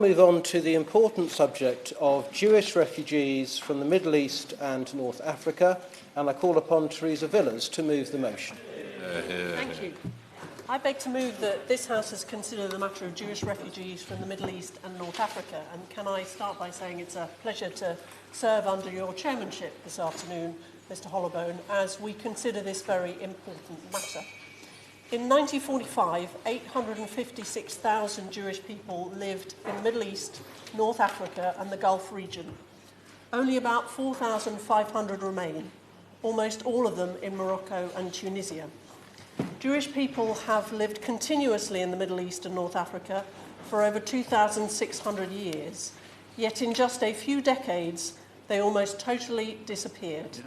Move on to the important subject of Jewish refugees from the Middle East and North Africa, and I call upon Theresa Villiers to move the motion. Thank you. I beg to move that this House has considered the matter of Jewish refugees from the Middle East and North Africa, and can I start by saying it's a pleasure to serve under your chairmanship this afternoon, Mr. Hollowbone, as we consider this very important matter. In 1945, 856,000 Jewish people lived in the Middle East, North Africa and the Gulf region. Only about 4,500 remain, almost all of them in Morocco and Tunisia. Jewish people have lived continuously in the Middle East and North Africa for over 2,600 years, yet in just a few decades they almost totally disappeared.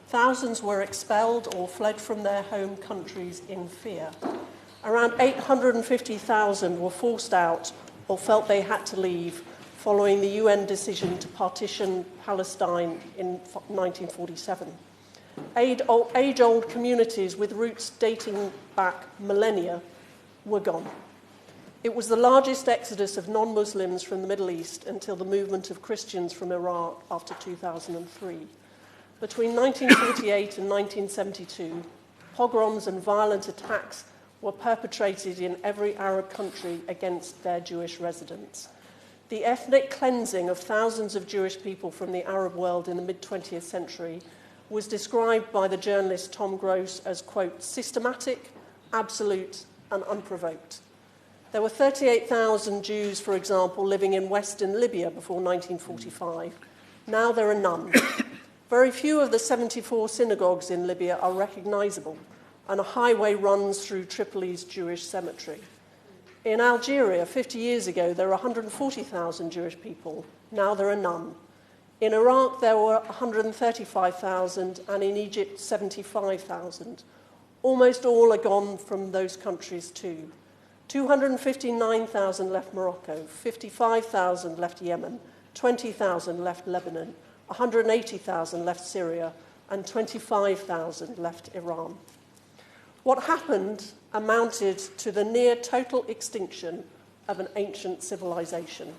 Thousands were expelled or fled from their home countries in fear. Around 850,000 were forced out or felt they had to leave following the UN decision to partition Palestine in 1947. Age-old communities with roots dating back millennia were gone. It was the largest exodus of non-Muslims from the Middle East until the movement of Christians from Iraq after 2003. Between 1948 and 1972, pogroms and violent attacks were perpetrated in every Arab country against their Jewish residents. The ethnic cleansing of thousands of Jewish people from the Arab world in the mid-20th century was described by the journalist Tom Gross as, quote, systematic, absolute, and unprovoked. There were 38,000 Jews, for example, living in western Libya before 1945. Now there are none. Very few of the 74 synagogues in Libya are recognisable, and a highway runs through Tripoli's Jewish cemetery. In Algeria, 50 years ago, there were 140,000 Jewish people. Now there are none. In Iraq, there were 135,000, and in Egypt, 75,000. Almost all are gone from those countries too. 259,000 left Morocco, 55,000 left Yemen, 20,000 left Lebanon, 180,000 left Syria, and 25,000 left Iran. What happened amounted to the near total extinction of an ancient civilization.